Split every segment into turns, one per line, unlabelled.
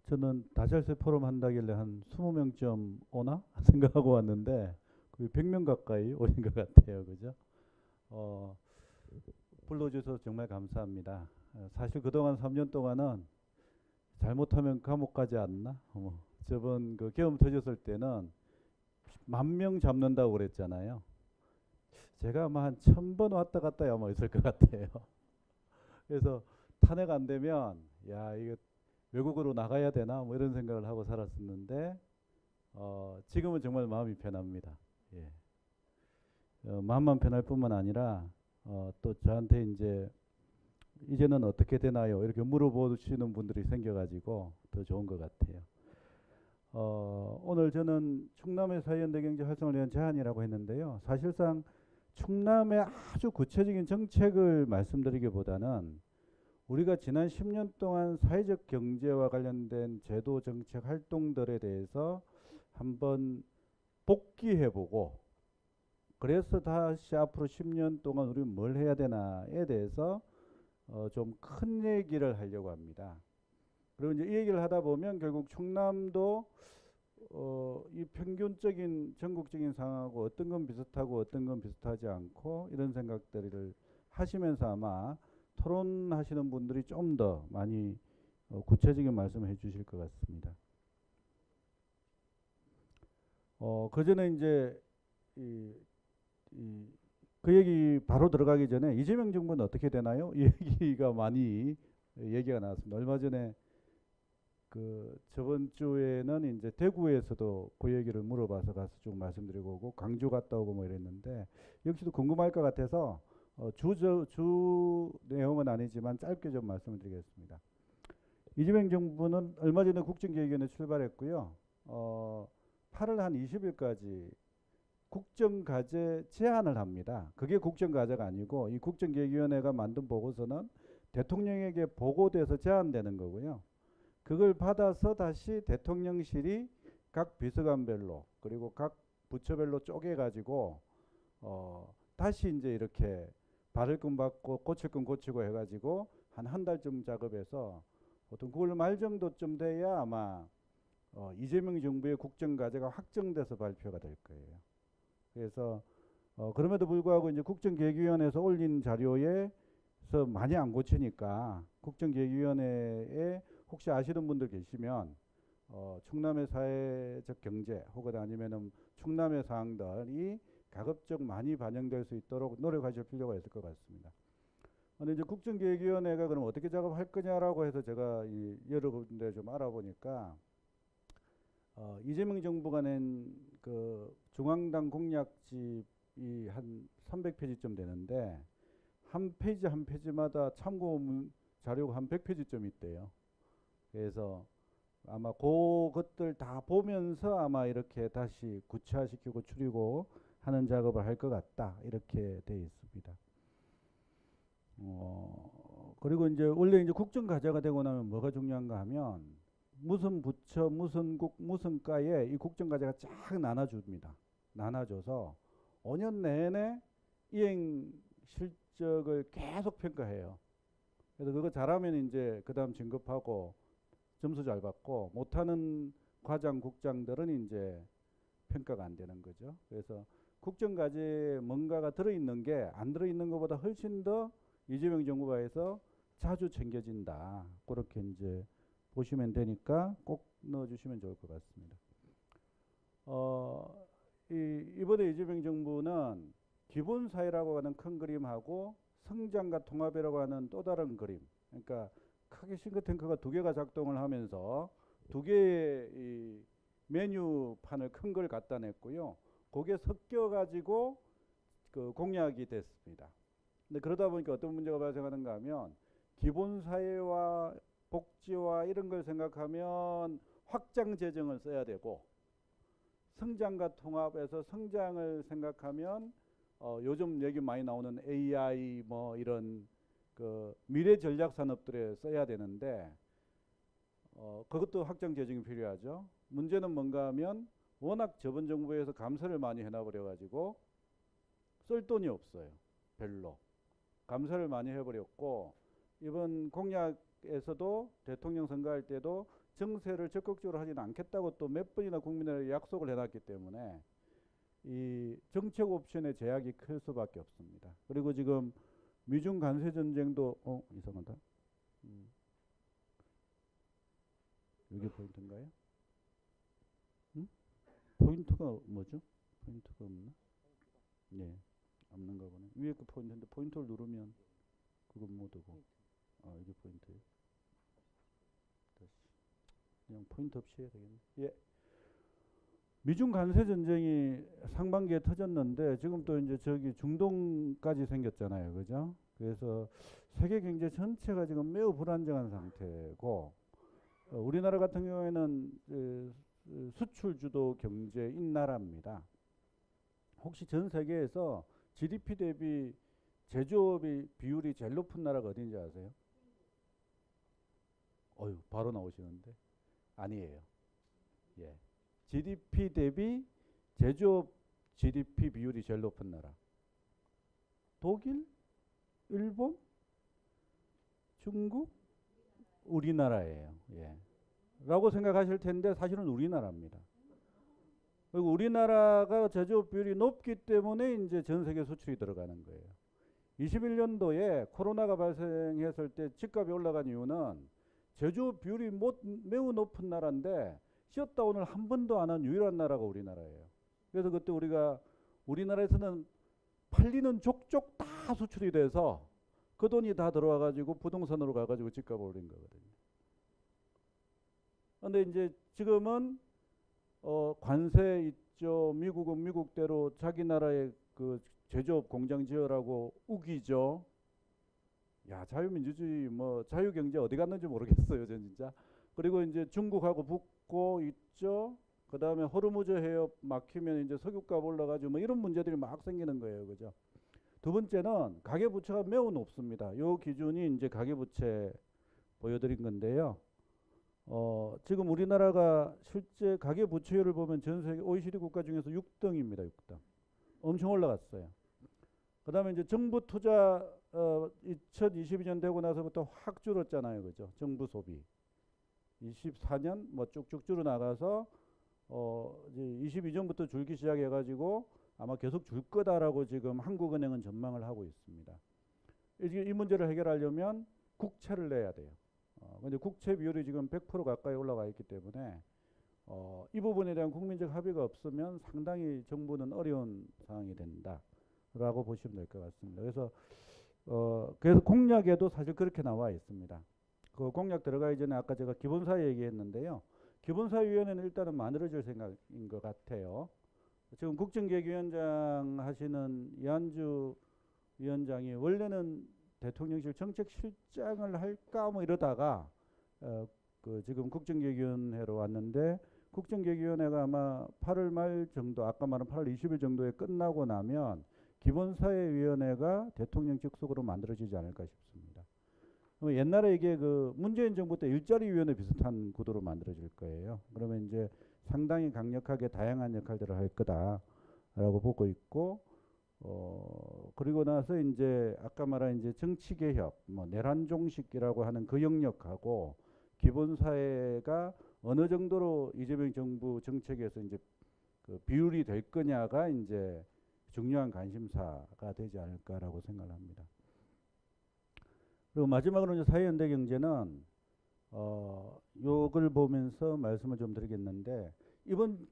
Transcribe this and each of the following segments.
저는 다잘세 포럼 한다길래 한 20명쯤 오나 생각하고 왔는데 거의 100명 가까이 오신 것 같아요. 그죠? 어, 불러주셔서 정말 감사합니다. 사실 그동안 3년 동안은 잘못하면 감옥 가지 않나? 저번 그 계엄 터졌을 때는 10,000명 잡는다고 그랬잖아요. 제가 아마 한 1,000번 왔다 갔다 아마 있을 것 같아요. 그래서 탄핵 안 되면 야 이거 외국으로 나가야 되나 뭐 이런 생각을 하고 살았었는데 지금은 정말 마음이 편합니다. 예. 마음만 편할 뿐만 아니라 또 저한테 이제는 어떻게 되나요? 이렇게 물어보시는 분들이 생겨가지고 더 좋은 것 같아요. 오늘 저는 충남의 사회연대 경제 활성을 위한 제안이라고 했는데요. 사실상 충남의 아주 구체적인 정책을 말씀드리기보다는 우리가 지난 10년 동안 사회적 경제와 관련된 제도 정책 활동들에 대해서 한번 복귀해보고 그래서 다시 앞으로 10년 동안 우리는 뭘 해야 되나에 대해서 좀 큰 얘기를 하려고 합니다. 그리고 이제 이 얘기를 하다 보면 결국 충남도 이 평균적인 전국적인 상황하고 어떤 건 비슷하고 어떤 건 비슷하지 않고 이런 생각들을 하시면서 아마 토론하시는 분들이 좀 더 많이 구체적인 말씀을 해주실 것 같습니다. 그 전에 이제 이, 그 얘기 바로 들어가기 전에 이재명 정부는 어떻게 되나요? 이 얘기가 많이 얘기가 나왔습니다. 얼마 전에 그 저번 주에는 이제 대구에서도 그 얘기를 물어봐서 가서 좀 말씀드리고 오고 광주 갔다 오고 뭐 이랬는데 역시도 궁금할 것 같아서 주 내용은 아니지만 짧게 좀 말씀을 드리겠습니다. 이재명 정부는 얼마 전에 국정기획위원회 출발했고요. 8월 한 20일까지 국정과제 제안을 합니다. 그게 국정과제가 아니고 이 국정기획위원회가 만든 보고서는 대통령에게 보고돼서 제안되는 거고요. 그걸 받아서 다시 대통령실이 각 비서관별로 그리고 각 부처별로 쪼개가지고 다시 이제 이렇게 받을 건 받고 고칠 건 고치고 해가지고 한 달쯤 작업해서 보통 9월 말 정도쯤 돼야 아마 이재명 정부의 국정과제가 확정돼서 발표가 될 거예요. 그래서 그럼에도 불구하고 이제 국정기획위원회에서 올린 자료에서 많이 안 고치니까 국정기획위원회에 혹시 아시는 분들 계시면 충남의 사회적 경제 혹은 아니면은 충남의 사항들이 가급적 많이 반영될 수 있도록 노력하실 필요가 있을 것 같습니다. 근데 이제 국정기획위원회가 그럼 어떻게 작업할 거냐라고 해서 제가 여러 군데 좀 알아보니까 이재명 정부가 낸 그 중앙당 공약집이 한 300페이지쯤 되는데 한 페이지 한 페이지마다 참고 자료가 한 100페이지쯤 있대요. 그래서 아마 그것들 다 보면서 아마 이렇게 다시 구체화시키고 추리고 하는 작업을 할 것 같다 이렇게 돼 있습니다. 그리고 이제 원래 이제 국정과제가 되고 나면 뭐가 중요한가 하면 무슨 부처 무슨 국 무슨 과에 이 국정과제가 쫙 나눠줍니다. 나눠줘서 5년 내내 이행 실적을 계속 평가해요. 그래서 그거 잘하면 이제 그다음 진급하고 점수 잘 받고 못하는 과장 국장들은 이제 평가가 안 되는 거죠. 그래서 국정과제에 뭔가가 들어있는 게 안 들어있는 것보다 훨씬 더 이재명 정부가 해서 자주 챙겨진다. 그렇게 이제 보시면 되니까 꼭 넣어주시면 좋을 것 같습니다. 이번에 이재명 정부는 기본사회라고 하는 큰 그림하고 성장과 통합이라고 하는 또 다른 그림. 그러니까 크게 싱크탱크가 두 개가 작동을 하면서 두 개의 이 메뉴판을 큰 걸 갖다 냈고요. 거기에 섞여 가지고 그 공약이 됐습니다. 근데 그러다 보니까 어떤 문제가 발생하는가 하면 기본 사회와 복지와 이런 걸 생각하면 확장 재정을 써야 되고 성장과 통합에서 성장을 생각하면 요즘 얘기 많이 나오는 AI 뭐 이런 그 미래 전략 산업들에 써야 되는데 그것도 확장 재정이 필요하죠. 문제는 뭔가 하면 워낙 저번 정부에서 감사를 많이 해놔버려 가지고 쓸 돈이 없어요. 별로. 감사를 많이 해버렸고 이번 공약에서도 대통령 선거할 때도 정세를 적극적으로 하지는 않겠다고 또 몇 번이나 국민들에게 약속을 해놨기 때문에 이 정책 옵션의 제약이 클 수밖에 없습니다. 그리고 지금 미중 관세 전쟁도 이상하다. 이게 포인트인가요? 응? 포인트가 뭐죠? 포인트가 없나? 네, 없는가 보네. 위에 그 포인트인데 포인트를 누르면 그건 못 오고. 이게 포인트예요. 다시 그냥 포인트 없이 해야 되겠네. 예. 미중 관세 전쟁이 상반기에 터졌는데 지금 또 이제 저기 중동까지 생겼잖아요. 그죠? 그래서 세계 경제 전체가 지금 매우 불안정한 상태고 우리나라 같은 경우에는 수출 주도 경제인 나라입니다. 혹시 전 세계에서 GDP 대비 제조업이 비율이 제일 높은 나라가 어딘지 아세요? 바로 나오시는데 아니에요. 예. GDP 대비 제조업 GDP 비율이 제일 높은 나라. 독일, 일본, 중국, 우리나라예요. 예. 라고 생각하실 텐데 사실은 우리나라입니다. 그리고 우리나라가 제조업 비율이 높기 때문에 이제 전 세계 수출이 들어가는 거예요. 21년도에 코로나가 발생했을 때 집값이 올라간 이유는 제조업 비율이 매우 높은 나라인데 셧다운을 한 번도 안 한 유일한 나라가 우리나라예요. 그래서 그때 우리나라에서는 팔리는 족족 다 수출이 돼서 그 돈이 다 들어와 가지고 부동산으로 가 가지고 집값을 올린 거거든요. 근데 이제 지금은 관세 있죠. 미국은 미국대로 자기 나라의 그 제조업 공장 지으라고 우기죠. 야, 자유민주주의 뭐 자유경제 어디 갔는지 모르겠어요, 전 진짜. 그리고 이제 중국하고 붙고 있죠. 그 다음에 호르무즈 해협 막히면 이제 석유값 올라가지고 뭐 이런 문제들이 막 생기는 거예요, 그죠? 두 번째는 가계부채가 매우 높습니다. 요 기준이 이제 가계부채 보여드린 건데요. 지금 우리나라가 실제 가계부채율을 보면 전 세계 OECD 국가 중에서 6등입니다, 6등. 엄청 올라갔어요. 그 다음에 이제 정부 투자 2022년 되고 나서부터 확 줄었잖아요, 그죠? 정부 소비. 24년 뭐 쭉쭉 줄어나가서 이제 22년부터 줄기 시작해가지고 아마 계속 줄 거다라고 지금 한국은행은 전망을 하고 있습니다. 이 문제를 해결하려면 국채를 내야 돼요. 근데 국채 비율이 지금 100% 가까이 올라가 있기 때문에 이 부분에 대한 국민적 합의가 없으면 상당히 정부는 어려운 상황이 된다라고 보시면 될 것 같습니다. 그래서 공약에도 사실 그렇게 나와 있습니다. 그 공약 들어가기 전에 아까 제가 기본사회 얘기했는데요. 기본사회위원회는 일단은 만들어질 생각인 것 같아요. 지금 국정기획위원장 하시는 이한주 위원장이 원래는 대통령실 정책실장을 할까 뭐 이러다가 그 지금 국정기획위원회로 왔는데 국정기획위원회가 아마 8월 말 정도, 아까 말한 8월 20일 정도에 끝나고 나면 기본사회위원회가 대통령 직속으로 만들어지지 않을까 싶습니다. 옛날에 이게 그 문재인 정부 때 일자리위원회 비슷한 구도로 만들어질 거예요. 그러면 이제 상당히 강력하게 다양한 역할들을 할 거다라고 보고 있고, 그리고 나서 이제 아까 말한 이제 정치개혁, 뭐 내란종식이라고 하는 그 영역하고 기본사회가 어느 정도로 이재명 정부 정책에서 이제 그 비율이 될 거냐가 이제 중요한 관심사가 되지 않을까라고 생각을 합니다. 그리고 마지막으로 이제 사회연대 경제는 요걸 보면서 말씀을 좀 드리겠는데 이번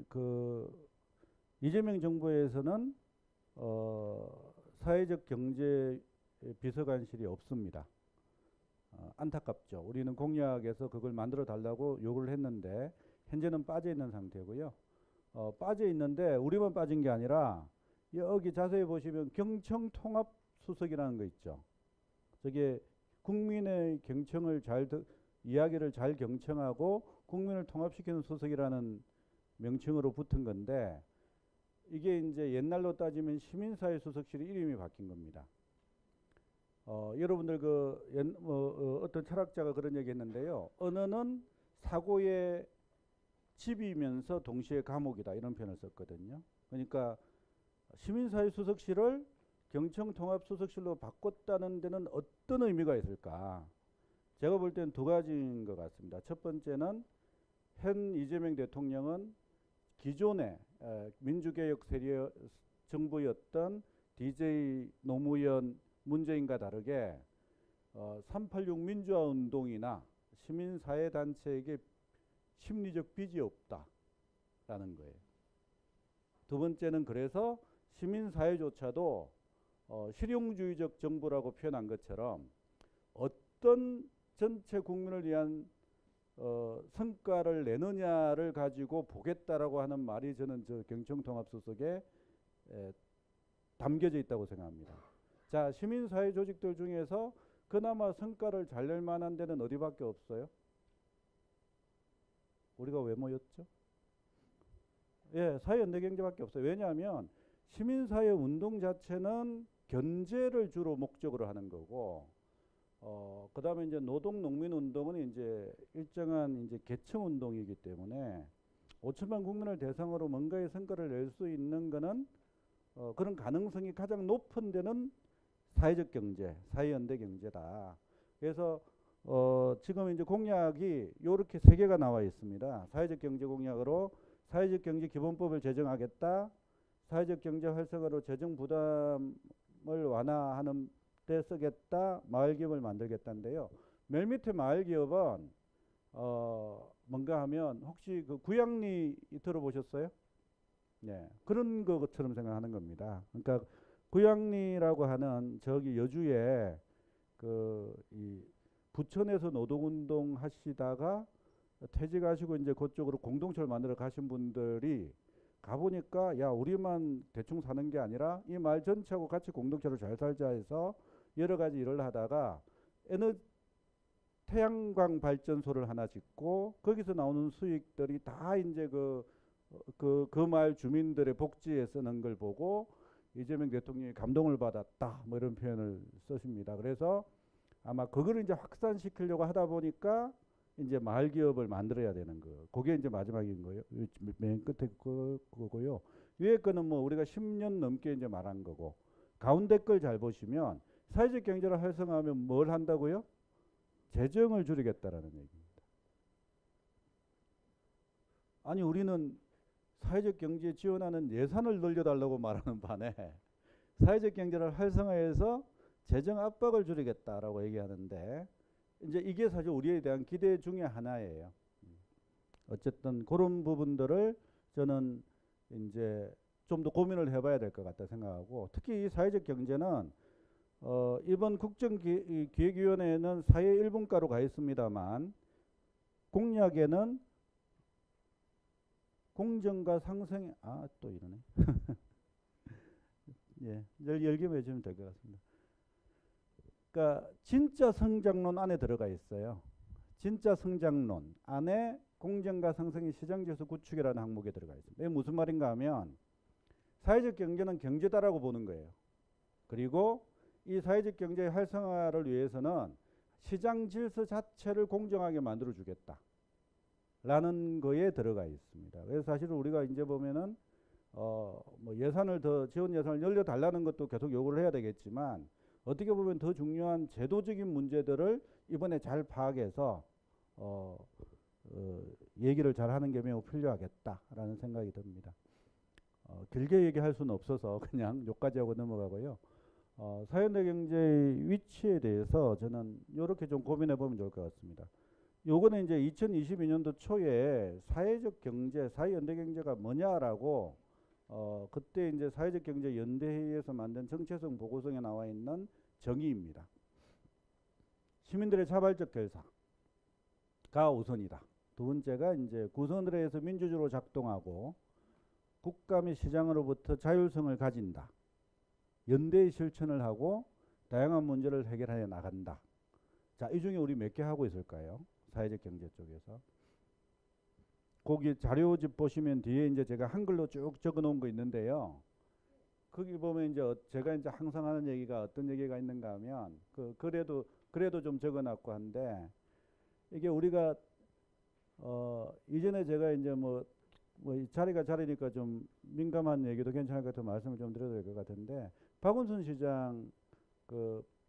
그 이재명 정부에서는 사회적 경제 비서관실이 없습니다. 안타깝죠. 우리는 공약에서 그걸 만들어 달라고 요구를 했는데 현재는 빠져 있는 상태고요. 빠져 있는데 우리만 빠진 게 아니라 여기 자세히 보시면 경청통합수석이라는 거 있죠. 저게 국민의 경청을 이야기를 잘 경청하고 국민을 통합시키는 수석이라는 명칭으로 붙은 건데 이게 이제 옛날로 따지면 시민사회 수석실이 이름이 바뀐 겁니다. 여러분들 어떤 철학자가 그런 얘기 했는데요. 언어는 사고의 집이면서 동시에 감옥이다 이런 표현을 썼거든요. 그러니까 시민사회 수석실을 경청통합수석실로 바꿨다는 데는 어떤 의미가 있을까? 제가 볼 때는 두 가지인 것 같습니다. 첫 번째는 현 이재명 대통령은 기존의 민주개혁 세력 정부였던 DJ 노무현 문재인과 다르게 386 민주화 운동이나 시민사회단체에게 심리적 빚이 없다라는 거예요. 두 번째는 그래서 시민사회조차도 실용주의적 정부라고 표현한 것처럼 어떤 전체 국민을 위한 성과를 내느냐를 가지고 보겠다라고 하는 말이 저는 저 경청통합수석에 담겨져 있다고 생각합니다. 자, 시민사회 조직들 중에서 그나마 성과를 잘 낼 만한 데는 어디밖에 없어요? 우리가 왜 모였죠? 예, 사회연대경제밖에 없어요. 왜냐하면 시민사회 운동 자체는 견제를 주로 목적으로 하는 거고, 그 다음에 이제 노동 농민 운동은 이제 일정한 이제 계층 운동이기 때문에 5천만 국민을 대상으로 뭔가의 성과를 낼 수 있는 거는 그런 가능성이 가장 높은 데는 사회적 경제, 사회연대 경제다. 그래서 지금 이제 공약이 요렇게 세 개가 나와 있습니다. 사회적 경제 공약으로 사회적 경제 기본법을 제정하겠다. 사회적 경제 활성화로 재정 부담을 완화하는 데 쓰겠다. 마을기업을 만들겠다인데요. 맨 밑에 마을기업은 뭔가 하면 혹시 그 구양리 들어보셨어요? 네, 그런 것처럼 생각하는 겁니다. 그러니까 구양리라고 하는 저기 여주에 이 부천에서 노동운동 하시다가 퇴직하시고 이제 그쪽으로 공동체를 만들어 가신 분들이 가보니까 야, 우리만 대충 사는 게 아니라 이 마을 전체하고 같이 공동체로 잘 살자 해서 여러 가지 일을 하다가 태양광 발전소를 하나 짓고 거기서 나오는 수익들이 다 이제 그 마을 주민들의 복지에 쓰는 걸 보고 이재명 대통령이 감동을 받았다. 뭐 이런 표현을 쓰십니다. 그래서 아마 그거를 이제 확산시키려고 하다 보니까 이제 마을 기업을 만들어야 되는 거. 그게 이제 마지막인 거예요. 맨 끝에 그거고요. 위에 거는 뭐 우리가 10년 넘게 이제 말한 거고. 가운데 걸 잘 보시면 사회적 경제를 활성화하면 뭘 한다고요? 재정을 줄이겠다라는 얘기입니다. 아니 우리는 사회적 경제에 지원하는 예산을 늘려달라고 말하는 반에 사회적 경제를 활성화해서 재정 압박을 줄이겠다라고 얘기하는데 이제 이게 사실 우리에 대한 기대 중에 하나예요. 어쨌든 그런 부분들을 저는 이제 좀 더 고민을 해봐야 될 것 같다 생각하고 특히 이 사회적 경제는 이번 국정기획위원회에는 사회 1분과로 가 있습니다만 공약에는 공정과 상생의 또 이러네. 예, 열기만 해주면 될 것 같습니다. 그러니까 진짜 성장론 안에 들어가 있어요. 진짜 성장론 안에 공정과 상생의 시장질서 구축이라는 항목에 들어가 있습니다. 이게 무슨 말인가 하면 사회적 경제는 경제다라고 보는 거예요. 그리고 이 사회적 경제의 활성화를 위해서는 시장 질서 자체를 공정하게 만들어 주겠다. 라는 거에 들어가 있습니다. 그래서 사실 우리가 이제 보면은 뭐 예산을 더 지원 예산을 늘려 달라는 것도 계속 요구를 해야 되겠지만 어떻게 보면 더 중요한 제도적인 문제들을 이번에 잘 파악해서 얘기를 잘 하는 게 매우 필요하겠다라는 생각이 듭니다. 길게 얘기할 수는 없어서 그냥 여기까지 하고 넘어가고요. 사회연대 경제의 위치에 대해서 저는 이렇게 좀 고민해 보면 좋을 것 같습니다. 요거는 이제 2022년도 초에 사회적 경제, 사회연대 경제가 뭐냐라고 그때 이제 사회적 경제 연대회의에서 만든 정체성 보고서에 나와 있는 정의입니다. 시민들의 자발적 결사가 우선이다. 두 번째가 이제 구성원에 의해서 민주주의로 작동하고 국가 및 시장으로부터 자율성을 가진다. 연대의 실천을 하고 다양한 문제를 해결해 나간다. 자, 이 중에 우리 몇 개 하고 있을까요? 사회적 경제 쪽에서. 거기 자료집 보시면 뒤에 이제 제가 한글로 쭉 적어 놓은 거 있는데요. 거기 보면 이제 제가 이제 항상 하는 얘기가 어떤 얘기가 있는가 하면 그래도 좀 적어 놨고 한데 이게 우리가 이전에 제가 이제 뭐 자리가 자리니까 좀 민감한 얘기도 괜찮을 것 같아서 말씀을 좀 드려야 될 것 같은데 박원순 시장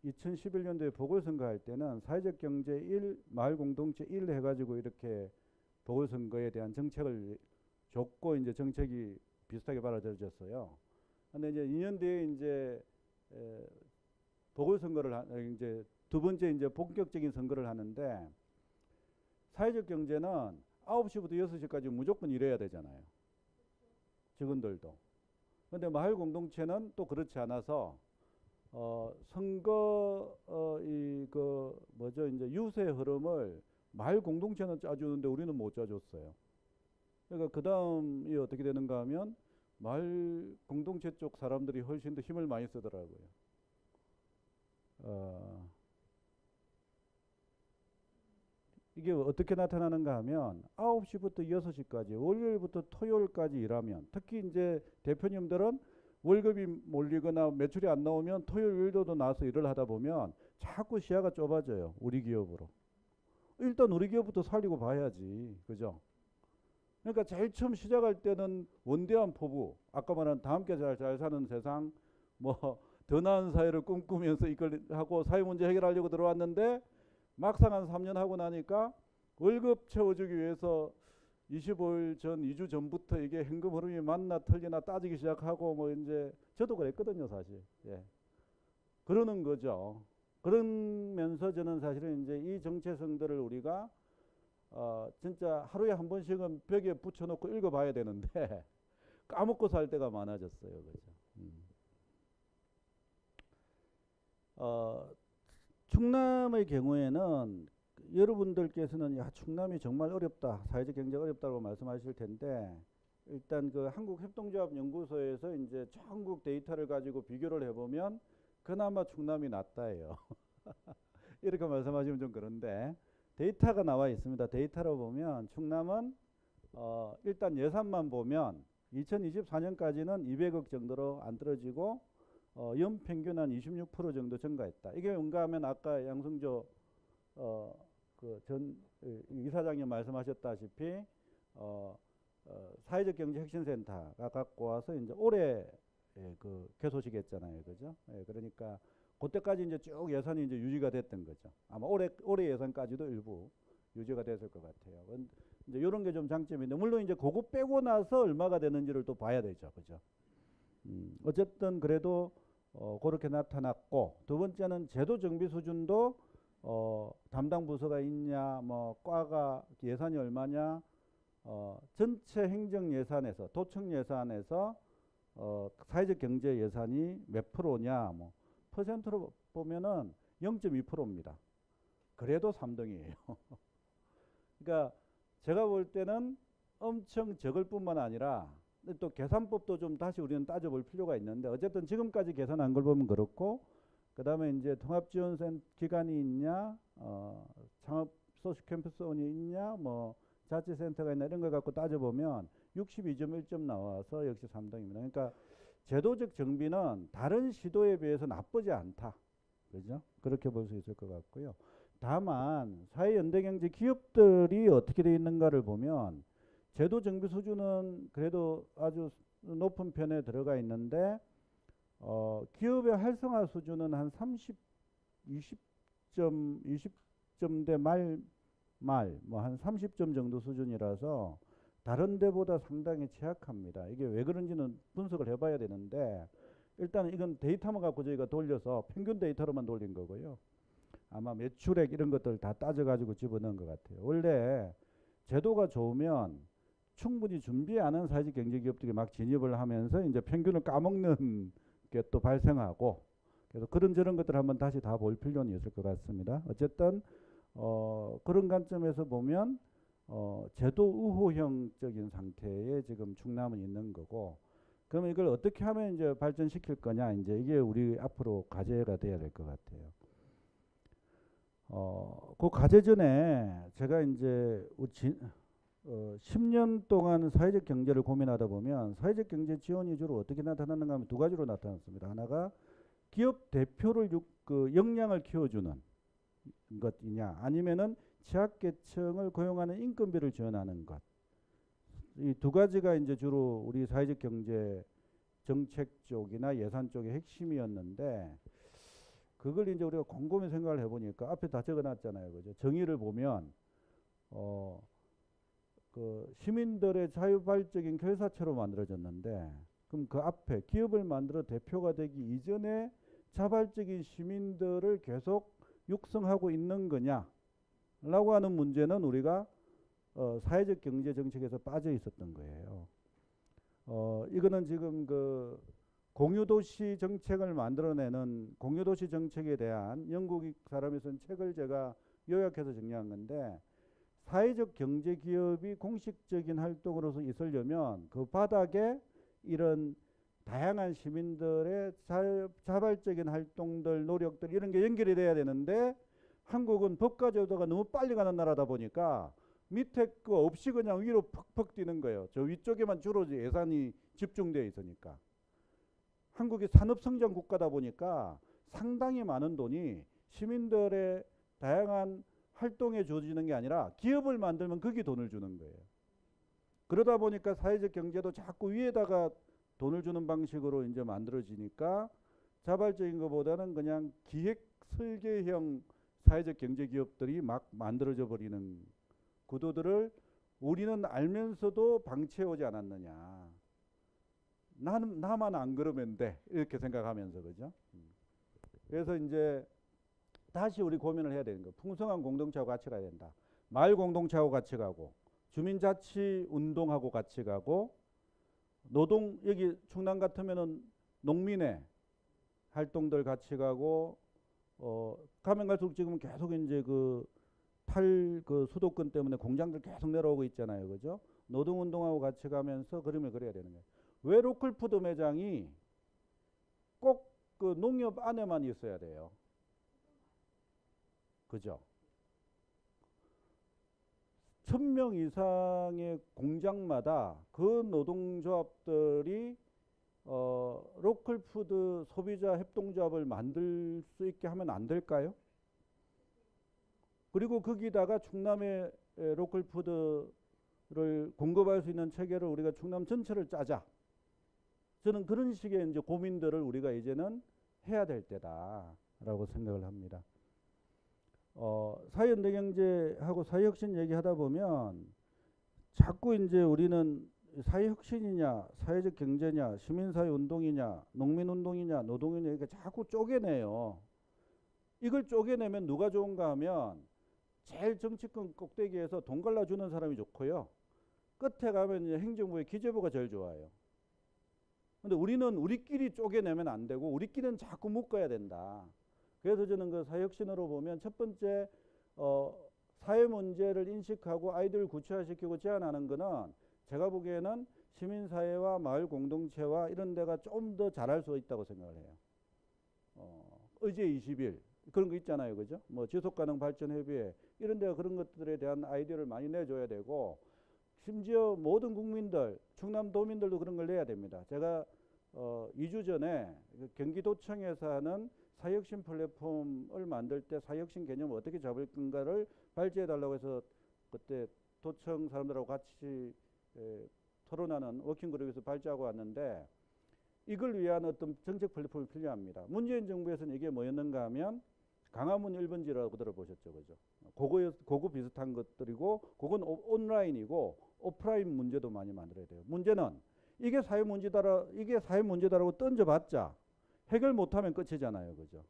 2011년도에 보궐선거 할 때는 사회적 경제 1, 마을 공동체 1 해가지고 이렇게 보궐선거에 대한 정책을 줬고 이제 정책이 비슷하게 받아들여졌어요. 근데 이제 2년 뒤에 이제 보궐선거를 이제 두 번째 이제 본격적인 선거를 하는데 사회적 경제는 9시부터 6시까지 무조건 일해야 되잖아요. 직원들도. 근데 마을 공동체는 또 그렇지 않아서 선거 이그 뭐죠 이제 유세 흐름을 마을 공동체는 짜주는데 우리는 못 짜줬어요. 그러니까 그 다음이 어떻게 되는가 하면 마을 공동체 쪽 사람들이 훨씬 더 힘을 많이 쓰더라고요. 이게 어떻게 나타나는가 하면 9시부터 6시까지 월요일부터 토요일까지 일하면 특히 이제 대표님들은 월급이 몰리거나 매출이 안 나오면 토요일 일요일도 나와서 일을 하다 보면 자꾸 시야가 좁아져요. 우리 기업으로. 일단 우리 기업부터 살리고 봐야지. 그죠? 그러니까 제일 처음 시작할 때는 원대한 포부, 아까 말한 다 함께 잘 사는 세상, 뭐 더 나은 사회를 꿈꾸면서 이걸 하고 사회 문제 해결하려고 들어왔는데 막상 한 3년 하고 나니까 월급 채워주기 위해서 25일 전, 2주 전부터 이게 현금 흐름이 맞나 틀리나 따지기 시작하고 뭐 이제 저도 그랬거든요, 사실. 예. 그러는 거죠. 그러면서 저는 사실은 이제 이 정체성들을 우리가 진짜 하루에 한 번씩은 벽에 붙여놓고 읽어봐야 되는데 까먹고 살 때가 많아졌어요, 그죠? 충남의 경우에는 여러분들께서는 야 충남이 정말 어렵다, 사회적 경제가 어렵다고 말씀하실 텐데 일단 그 한국협동조합연구소에서 이제 전국 데이터를 가지고 비교를 해보면 그나마 충남이 낫다예요. 이렇게 말씀하시면 좀 그런데 데이터가 나와 있습니다. 데이터로 보면 충남은 일단 예산만 보면 2024년까지는 200억 정도로 안 떨어지고 연평균 한 26% 정도 증가했다. 이게 뭔가 하면 아까 양승조 그 전 이사장님 말씀하셨다시피 사회적 경제 혁신센터가 갖고 와서 이제 올해 그 개소식했잖아요, 그죠? 예, 그러니까 그때까지 이제 쭉 예산이 이제 유지가 됐던 거죠. 아마 올해 예산까지도 일부 유지가 됐을 것 같아요. 이제 이런 게 좀 장점인데 물론 이제 그거 빼고 나서 얼마가 되는지를 또 봐야 되죠, 그죠? 어쨌든 그래도 그렇게 나타났고 두 번째는 제도 정비 수준도 담당 부서가 있냐, 뭐 과가 예산이 얼마냐, 전체 행정 예산에서 도청 예산에서 사회적 경제 예산이 몇 프로냐, 뭐 퍼센트로 보면은 0.2%입니다. 그래도 3등이에요. 그러니까 제가 볼 때는 엄청 적을 뿐만 아니라 또 계산법도 좀 다시 우리는 따져볼 필요가 있는데 어쨌든 지금까지 계산한 걸 보면 그렇고 그 다음에 이제 통합지원센 기관이 있냐, 창업 소식캠프스원이 있냐, 뭐 자치센터가 있냐 이런 걸 갖고 따져보면 62.1점 나와서 역시 3등입니다. 그러니까 제도적 정비는 다른 시도에 비해서 나쁘지 않다. 그죠? 그렇게 볼 수 있을 것 같고요. 다만 사회연대경제 기업들이 어떻게 되어 있는가를 보면 제도 정비 수준은 그래도 아주 높은 편에 들어가 있는데 기업의 활성화 수준은 한 20점대 뭐 한 30점 정도 수준이라서 다른 데보다 상당히 취약합니다. 이게 왜 그런지는 분석을 해봐야 되는데 일단 이건 데이터만 갖고 저희가 돌려서 평균 데이터로만 돌린 거고요. 아마 매출액 이런 것들 다 따져가지고 집어넣은 것 같아요. 원래 제도가 좋으면 충분히 준비 안 한 사회적 경제기업들이 막 진입을 하면서 이제 평균을 까먹는 게 또 발생하고 그래서 그런 것들 한번 다시 다 볼 필요는 있을 것 같습니다. 어쨌든 그런 관점에서 보면 제도 우호형적인 상태에 지금 충남은 있는 거고 그러면 이걸 어떻게 하면 이제 발전시킬 거냐 이제 이게 우리 앞으로 과제가 돼야 될 것 같아요. 그 과제 전에 제가 이제 10년 동안 사회적 경제를 고민하다 보면 사회적 경제 지원 위주로 어떻게 나타나는가 하면 두 가지로 나타났습니다. 하나가 기업 대표를 그 역량을 키워주는 것이냐 아니면은 취약계층을 고용하는 인건비를 지원하는 것. 이 두 가지가 이제 주로 우리 사회적 경제 정책 쪽이나 예산 쪽의 핵심이었는데 그걸 이제 우리가 곰곰이 생각을 해보니까 앞에 다 적어놨잖아요, 그죠? 정의를 보면 그 시민들의 자유발적인 결사체로 만들어졌는데, 그럼 그 앞에 기업을 만들어 대표가 되기 이전에 자발적인 시민들을 계속 육성하고 있는 거냐라고 하는 문제는 우리가 사회적 경제 정책에서 빠져 있었던 거예요. 이거는 지금 그 공유도시 정책을 만들어내는 공유도시 정책에 대한 영국 사람이 쓴 책을 제가 요약해서 정리한 건데, 사회적 경제 기업이 공식적인 활동으로서 있으려면 그 바닥에 이런 다양한 시민들의 자발적인 활동들, 노력들 이런 게 연결이 돼야 되는데, 한국은 법과 제도가 너무 빨리 가는 나라다 보니까 밑에 거 없이 그냥 위로 퍽퍽 뛰는 거예요. 저 위쪽에만 주로 예산이 집중되어 있으니까. 한국이 산업성장 국가다 보니까 상당히 많은 돈이 시민들의 다양한 활동에 주어지는 게 아니라 기업을 만들면 거기 돈을 주는 거예요. 그러다 보니까 사회적 경제도 자꾸 위에다가 돈을 주는 방식으로 이제 만들어지니까 자발적인 것보다는 그냥 기획 설계형 사회적 경제 기업들이 막 만들어져 버리는 구도들을 우리는 알면서도 방치해 오지 않았느냐. 나만 안 그러면 돼. 이렇게 생각하면서, 그죠? 그래서 이제 다시 우리 고민을 해야 되는 거. 풍성한 공동체하고 같이 가야 된다. 마을 공동체하고 같이 가고, 주민자치 운동하고 같이 가고, 노동, 여기 충남 같으면은 농민의 활동들 같이 가고, 가면 갈수록 지금 계속 이제 그 수도권 때문에 공장들 계속 내려오고 있잖아요. 그죠? 노동운동하고 같이 가면서 그림을 그려야 되는 거예요. 왜 로컬푸드 매장이 꼭 그 농협 안에만 있어야 돼요? 그죠? 1000명 이상의 공장마다 그 노동조합들이 로컬푸드 소비자 협동조합을 만들 수 있게 하면 안 될까요? 그리고 거기다가 충남의 로컬푸드를 공급할 수 있는 체계를 우리가 충남 전체를 짜자. 저는 그런 식의 이제 고민들을 우리가 이제는 해야 될 때다라고 생각을 합니다. 사회연대경제하고 사회혁신 얘기하다 보면 자꾸 이제 우리는 사회혁신이냐, 사회적 경제냐, 시민사회운동이냐, 농민운동이냐, 노동이냐 이렇게 자꾸 쪼개내요. 이걸 쪼개내면 누가 좋은가 하면 제일 정치권 꼭대기에서 돈 갈라주는 사람이 좋고요. 끝에 가면 이제 행정부의 기재부가 제일 좋아요. 근데 우리는 우리끼리 쪼개내면 안 되고 우리끼리는 자꾸 묶어야 된다. 그래서 저는 그 사회혁신으로 보면 첫 번째 사회 문제를 인식하고 아이디어를 구체화시키고 제안하는 거는 제가 보기에는 시민사회와 마을 공동체와 이런 데가 좀 더 잘할 수 있다고 생각을 해요. 의제 20일 그런 거 있잖아요. 그죠? 뭐 지속가능 발전 협의회 이런 데가 그런 것들에 대한 아이디어를 많이 내줘야 되고, 심지어 모든 국민들, 충남도민들도 그런 걸 내야 됩니다. 제가 2주 전에 경기도청에서 하는 사회혁신 플랫폼을 만들 때 사회혁신 개념을 어떻게 잡을 건가를 발제해달라고 해서 그때 도청 사람들하고 같이 토론하는 워킹그룹에서 발제하고 왔는데, 이걸 위한 어떤 정책 플랫폼이 필요합니다. 문재인 정부에서는 이게 뭐였는가 하면 강화문 1번지라고 들어보셨죠. 그죠? 그거 비슷한 것들이고, 그건 온라인이고 오프라인 문제도 많이 만들어야 돼요. 문제는 이게 사회 문제다라고 던져봤자 해결 못하면 끝이잖아요. 그죠?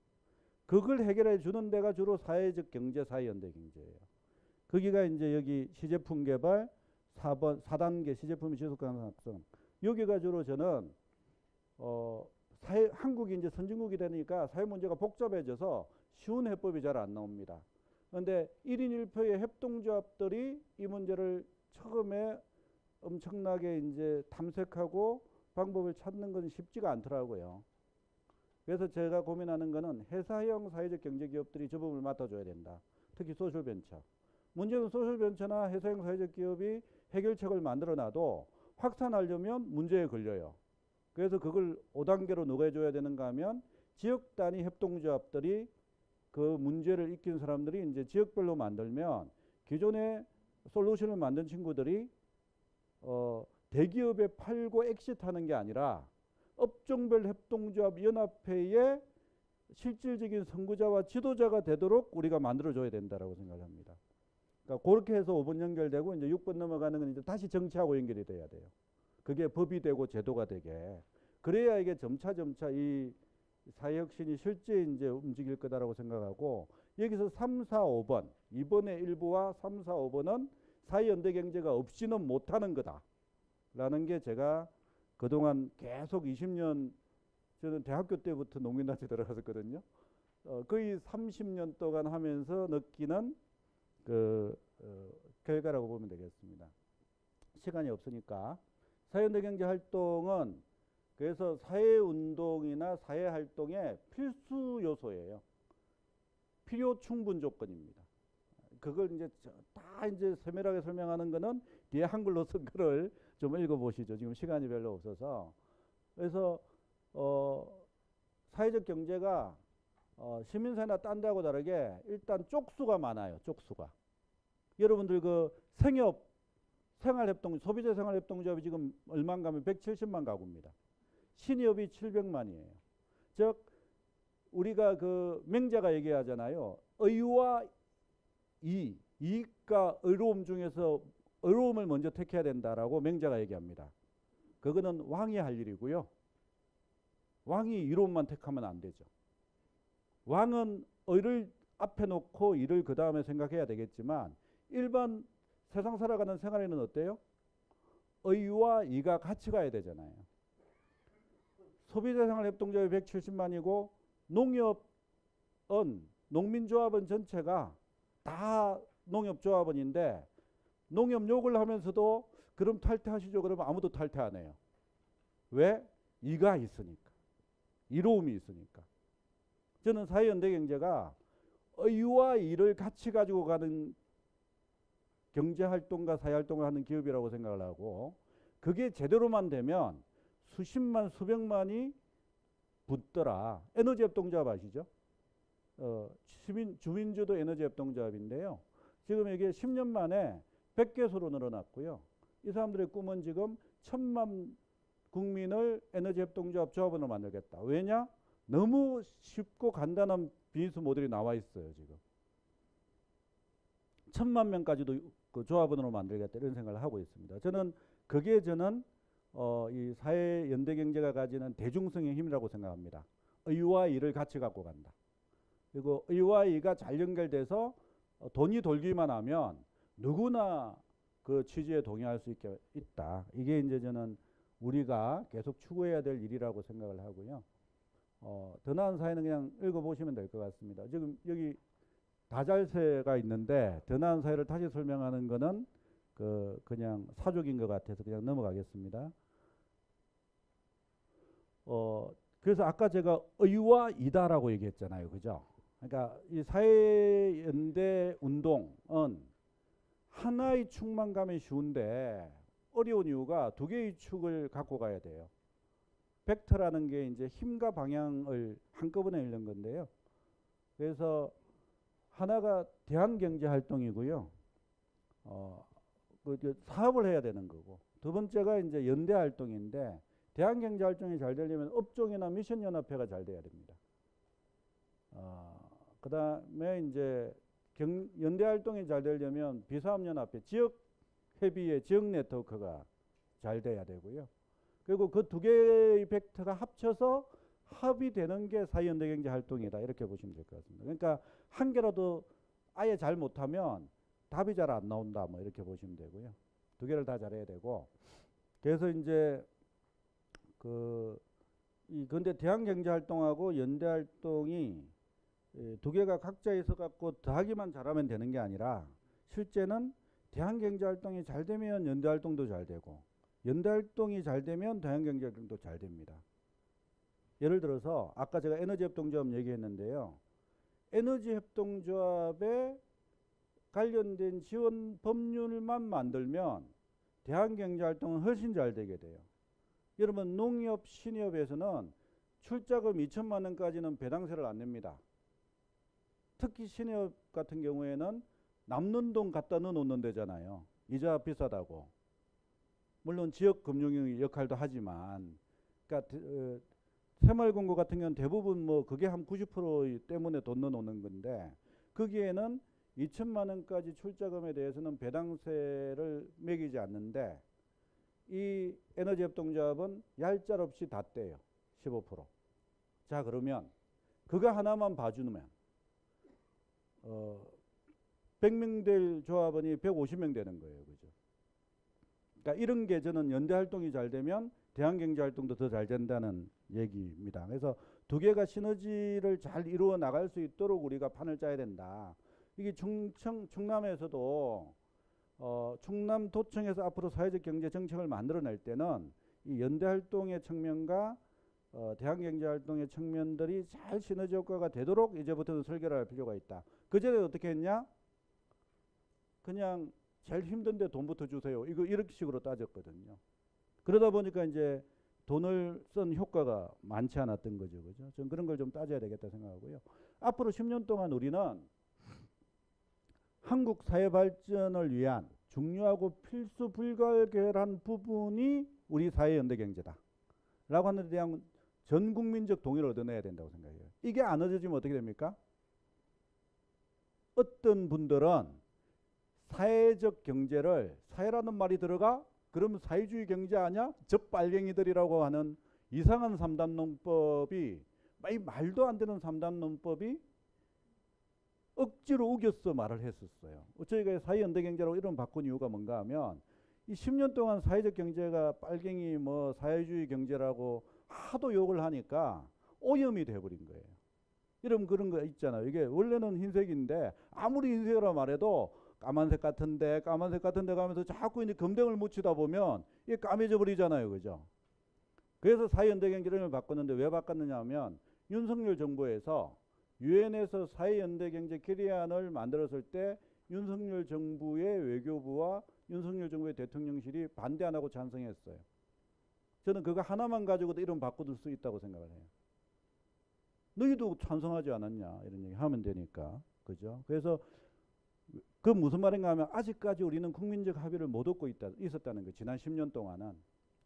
그걸 해결해 주는 데가 주로 사회적 경제, 사회연대 경제예요. 거기가 이제 여기 시제품 개발 4단계 시제품의 지속 가능성. 여기가 주로 저는 한국이 이제 선진국이 되니까 사회 문제가 복잡해져서 쉬운 해법이 잘 안 나옵니다. 그런데 1인 1표의 협동조합들이 이 문제를 처음에 엄청나게 이제 탐색하고 방법을 찾는 건 쉽지가 않더라고요. 그래서 제가 고민하는 거는 회사형 사회적 경제 기업들이 저 부분을 맡아줘야 된다. 특히 소셜벤처. 문제는 소셜벤처나 회사형 사회적 기업이 해결책을 만들어놔도 확산하려면 문제에 걸려요. 그래서 그걸 5단계로 누가 해줘야 되는가 하면 지역 단위 협동조합들이 그 문제를 익힌 사람들이 이제 지역별로 만들면 기존에 솔루션을 만든 친구들이 대기업에 팔고 엑시트하는 게 아니라 업종별 협동조합 연합회에 실질적인 선구자와 지도자가 되도록 우리가 만들어줘야 된다라고 생각합니다. 그러니까 그렇게 해서 5번 연결되고 이제 6번 넘어가는 건 이제 다시 정치하고 연결이 돼야 돼요. 그게 법이 되고 제도가 되게. 그래야 이게 점차 이 사회혁신이 실제 이제 움직일 거다라고 생각하고 여기서 3, 4, 5번, 이번의 일부와 3, 4, 5번은 사회연대경제가 없이는 못하는 거다라는 게 제가 그동안 계속 20년 저는 대학교 때부터 농민단체 들어갔었거든요. 거의 30년 동안 하면서 느끼는 결과라고 보면 되겠습니다. 시간이 없으니까 사회연대경제 활동은 그래서 사회운동이나 사회활동의 필수 요소예요. 필요 충분 조건입니다. 그걸 이제 다 이제 세밀하게 설명하는 거는 뒤에 한글로 쓴 거를 좀 읽어보시죠. 지금 시간이 별로 없어서. 그래서 사회적 경제가 시민사회나 딴 데하고 다르게 일단 쪽수가 많아요. 쪽수가. 여러분들 그 생협 생활협동 소비자 생활협동조합이 지금 얼마인가 하면 170만 가구입니다. 신협이 700만이에요. 즉 우리가 그 맹자가 얘기하잖아요. 의와 이익과 의로움 중에서 의로움을 먼저 택해야 된다라고 맹자가 얘기합니다. 그거는 왕이 할 일이고요. 왕이 이로움만 택하면 안 되죠. 왕은 의를 앞에 놓고 일을 그 다음에 생각해야 되겠지만 일반 세상 살아가는 생활에는 어때요? 의와 이가 같이 가야 되잖아요. 소비자생활협동조합이 170만이고 농민조합은 전체가 다 농협조합원인데 농협 욕을 하면서도 그럼 탈퇴하시죠. 그러면 아무도 탈퇴 안 해요. 왜? 이가 있으니까. 이로움이 있으니까. 저는 사회연대경제가 의와 이를 같이 가지고 가는 경제활동과 사회활동을 하는 기업이라고 생각을 하고 그게 제대로만 되면 수십만 수백만이 붙더라. 에너지협동조합 아시죠? 주민주도 에너지협동조합인데요. 지금 이게 10년 만에 100개소로 늘어났고요. 이 사람들의 꿈은 지금 1000만 국민을 에너지협동조합 조합원으로 만들겠다. 왜냐? 너무 쉽고 간단한 비즈니스 모델이 나와 있어요. 지금 1000만 명까지도 그 조합원으로 만들겠다 이런 생각을 하고 있습니다. 그게 이 사회 연대 경제가 가지는 대중성의 힘이라고 생각합니다. 의와 이를 같이 갖고 간다. 그리고 의와 이가 잘 연결돼서 돈이 돌기만 하면 누구나 그 취지에 동의할 수 있다. 이게 이제 저는 우리가 계속 추구해야 될 일이라고 생각을 하고요. 더 나은 사회는 그냥 읽어보시면 될 것 같습니다. 지금 여기 다잘세가 있는데 더 나은 사회를 다시 설명하는 거는 그냥 사족인 것 같아서 그냥 넘어가겠습니다. 그래서 아까 제가 의와 이다라고 얘기했잖아요. 그죠? 그러니까 이 사회연대 운동은 하나의 축만 가면 쉬운데 어려운 이유가 두 개의 축을 갖고 가야 돼요. 벡터라는 게 이제 힘과 방향을 한꺼번에 읽는 건데요. 그래서 하나가 대한경제활동이고요. 사업을 해야 되는 거고 두 번째가 이제 연대활동인데 대한경제활동이 잘 되려면 업종이나 미션연합회가 잘 돼야 됩니다. 그 다음에 이제 연대활동이 잘 되려면 비사업연합회, 지역회비의 지역 네트워크가 잘 돼야 되고요. 그리고 그 두 개의 벡터가 합쳐서 합이 되는 게 사회연대경제활동이다. 이렇게 보시면 될 것 같습니다. 그러니까 한 개라도 아예 잘 못하면 답이 잘 안 나온다. 뭐 이렇게 보시면 되고요. 두 개를 다 잘해야 되고. 그래서 이제 근데 대한경제활동하고 연대활동이 두 개가 각자 있어 갖고 더하기만 잘하면 되는 게 아니라 실제는 대한경제활동이 잘 되면 연대활동도 잘 되고 연대활동이 잘 되면 대한경제활동도 잘 됩니다. 예를 들어서 아까 제가 에너지협동조합 얘기했는데요. 에너지협동조합에 관련된 지원 법률만 만들면 대한경제활동은 훨씬 잘 되게 돼요. 여러분 농협, 신협에서는 출자금 2천만 원까지는 배당세를 안 냅니다. 특히 신협 같은 경우에는 남는 돈 갖다 넣어놓는 데잖아요. 이자 비싸다고. 물론 지역금융의 역할도 하지만 그러니까 새마을금고 같은 경우는 대부분 뭐 그게 한 90% 때문에 돈 넣어놓는 건데 거기에는 2천만 원까지 출자금에 대해서는 배당세를 매기지 않는데 이 에너지협동조합은 얄짤없이 다 떼요. 15%. 자, 그러면 그거 하나만 봐주면 100명 될 조합원이 150명 되는 거예요. 그죠? 그러니까 이런 게 저는 연대활동이 잘 되면 대한경제활동도 더 잘 된다는 얘기입니다. 그래서 두 개가 시너지를 잘 이루어 나갈 수 있도록 우리가 판을 짜야 된다. 이게 충남에서도 충남도청에서 앞으로 사회적 경제 정책을 만들어낼 때는 이 연대활동의 측면과 대한경제활동의 측면들이 잘 시너지 효과가 되도록 이제부터는 설계를 할 필요가 있다. 그전에 어떻게 했냐? 그냥 제일 힘든데 돈부터 주세요. 이거 이렇게 식으로 따졌거든요. 그러다 보니까 이제 돈을 쓴 효과가 많지 않았던 거죠. 그죠? 전 그런 걸 좀 따져야 되겠다 생각하고요. 앞으로 10년 동안 우리는 한국 사회 발전을 위한 중요하고 필수 불가결한 부분이 우리 사회 연대 경제다. 라고 하는 데 대한 전 국민적 동의를 얻어내야 된다고 생각해요. 이게 안 얻어지면 어떻게 됩니까? 어떤 분들은 사회적 경제를 사회라는 말이 들어가? 그러면 사회주의 경제 아니야? 젖빨갱이들이라고 하는 이상한 3단 논법이 말도 안 되는 3단 논법이 억지로 우겨서 말을 했었어요. 저희가 사회연대경제라고 이름 바꾼 이유가 뭔가 하면 이 10년 동안 사회적 경제가 빨갱이 뭐 사회주의 경제라고 하도 욕을 하니까 오염이 돼버린 거예요. 이런 그런 거 있잖아요. 이게 원래는 흰색인데 아무리 흰색이라 말해도 까만색 같은데 가면서 자꾸 이제 검정을 묻히다 보면 이게 까매져 버리잖아요. 그죠? 그래서 사회연대경제를 바꿨는데 왜 바꿨느냐 하면 윤석열 정부에서 유엔에서 사회연대경제 결의안을 만들었을 때 윤석열 정부의 외교부와 윤석열 정부의 대통령실이 반대 안 하고 찬성했어요. 저는 그거 하나만 가지고도 이름 바꿔둘 수 있다고 생각을 해요. 너희도 찬성하지 않았냐 이런 얘기 하면 되니까. 그죠? 그래서 그 무슨 말인가 하면 아직까지 우리는 국민적 합의를 못 얻고 있었다는 거예요. 지난 10년 동안은.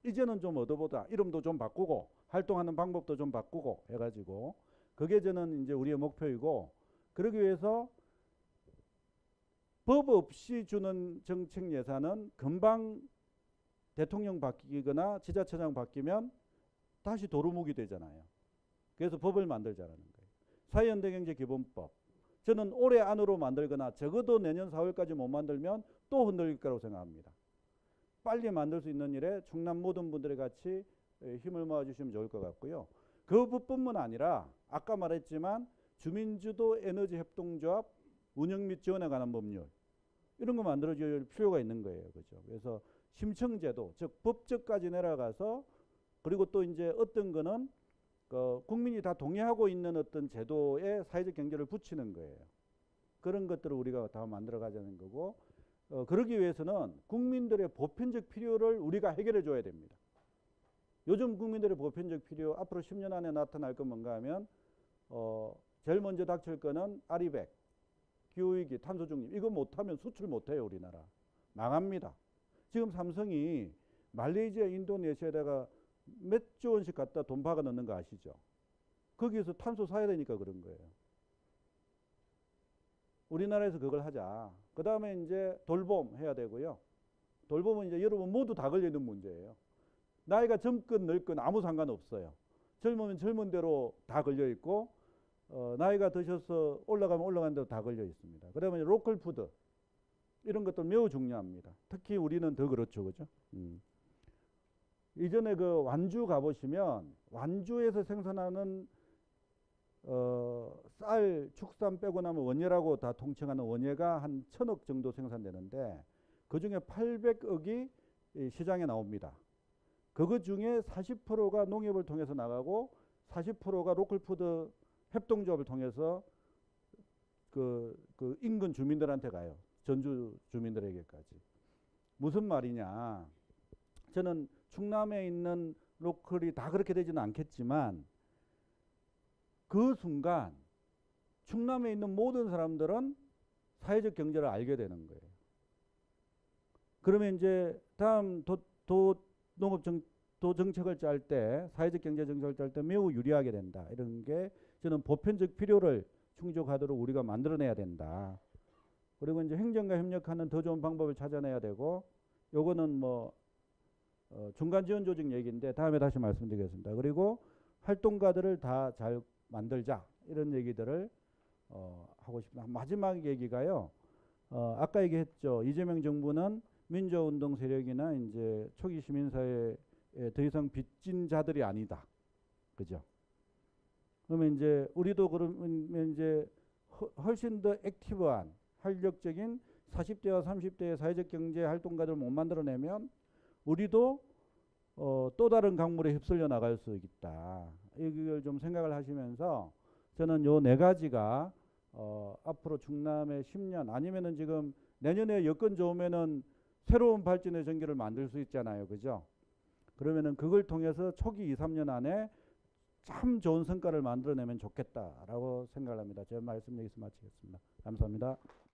이제는 좀 얻어보자. 이름도 좀 바꾸고 활동하는 방법도 좀 바꾸고 해가지고 그게 저는 이제 우리의 목표이고 그러기 위해서 법 없이 주는 정책 예산은 금방 대통령 바뀌거나 지자체장 바뀌면 다시 도루묵이 되잖아요. 그래서 법을 만들자라는 거예요. 사회연대경제기본법. 저는 올해 안으로 만들거나 적어도 내년 4월까지 못 만들면 또 흔들릴 거라고 생각합니다. 빨리 만들 수 있는 일에 충남 모든 분들이 같이 힘을 모아주시면 좋을 것 같고요. 그 법뿐만 아니라 아까 말했지만 주민주도 에너지협동조합 운영 및 지원에 관한 법률 이런 거 만들어줄 필요가 있는 거예요. 그죠? 그래서 심청제도 즉 법적까지 내려가서 그리고 또 이제 어떤 거는 국민이 다 동의하고 있는 어떤 제도에 사회적 경제를 붙이는 거예요. 그런 것들을 우리가 다 만들어 가자는 거고 그러기 위해서는 국민들의 보편적 필요를 우리가 해결해 줘야 됩니다. 요즘 국민들의 보편적 필요 앞으로 10년 안에 나타날 건 뭔가 하면 제일 먼저 닥칠 거는 아리백, 기후위기, 탄소중립 이거 못하면 수출 못해요. 우리나라. 망합니다. 지금 삼성이 말레이시아, 인도네시아에다가 몇 조 원씩 갖다 돈 박아 넣는 거 아시죠? 거기에서 탄소 사야 되니까 그런 거예요. 우리나라에서 그걸 하자. 그 다음에 이제 돌봄 해야 되고요. 돌봄은 이제 여러분 모두 다 걸리는 문제예요. 나이가 젊건 늙건 아무 상관없어요. 젊으면 젊은 대로 다 걸려 있고 나이가 드셔서 올라가면 올라간 대로 다 걸려 있습니다. 그 다음에 로컬 푸드 이런 것도 매우 중요합니다. 특히 우리는 더 그렇죠. 그죠? 이전에 그 완주 가보시면 완주에서 생산하는 쌀, 축산 빼고 나면 원예라고 다 통칭하는 원예가 한 1,000억 정도 생산되는데 그중에 800억이 시장에 나옵니다. 그거 중에 40%가 농협을 통해서 나가고 40%가 로컬푸드 협동조합을 통해서 그 인근 주민들한테 가요. 전주 주민들에게까지. 무슨 말이냐. 저는 충남에 있는 로컬이 다 그렇게 되지는 않겠지만 그 순간 충남에 있는 모든 사람들은 사회적 경제를 알게 되는 거예요. 그러면 이제 다음 또 정책을 짤 때, 사회적 경제 정책을 짤 때 매우 유리하게 된다. 이런 게 저는 보편적 필요를 충족하도록 우리가 만들어내야 된다. 그리고 이제 행정과 협력하는 더 좋은 방법을 찾아내야 되고, 요거는 뭐 중간 지원 조직 얘기인데 다음에 다시 말씀드리겠습니다. 그리고 활동가들을 다 잘 만들자, 이런 얘기들을 하고 싶습니다. 마지막 얘기가요. 아까 얘기했죠. 이재명 정부는 민주화운동 세력이나 이제 초기 시민사회에 더 이상 빚진 자들이 아니다. 그죠? 그러면 이제 우리도 그러면 이제 훨씬 더 액티브한 활력적인 40대와 30대의 사회적 경제 활동가들을 못 만들어내면 우리도 또 다른 강물에 휩쓸려 나갈 수 있다. 이걸 좀 생각을 하시면서 저는 요 네 가지가 앞으로 충남의 10년 아니면은 지금 내년에 여건 좋으면은 새로운 발전의 전기를 만들 수 있잖아요. 그죠? 그러면은 그걸 통해서 초기 2, 3년 안에 참 좋은 성과를 만들어내면 좋겠다라고 생각을 합니다. 제 말씀 여기서 마치겠습니다. 감사합니다.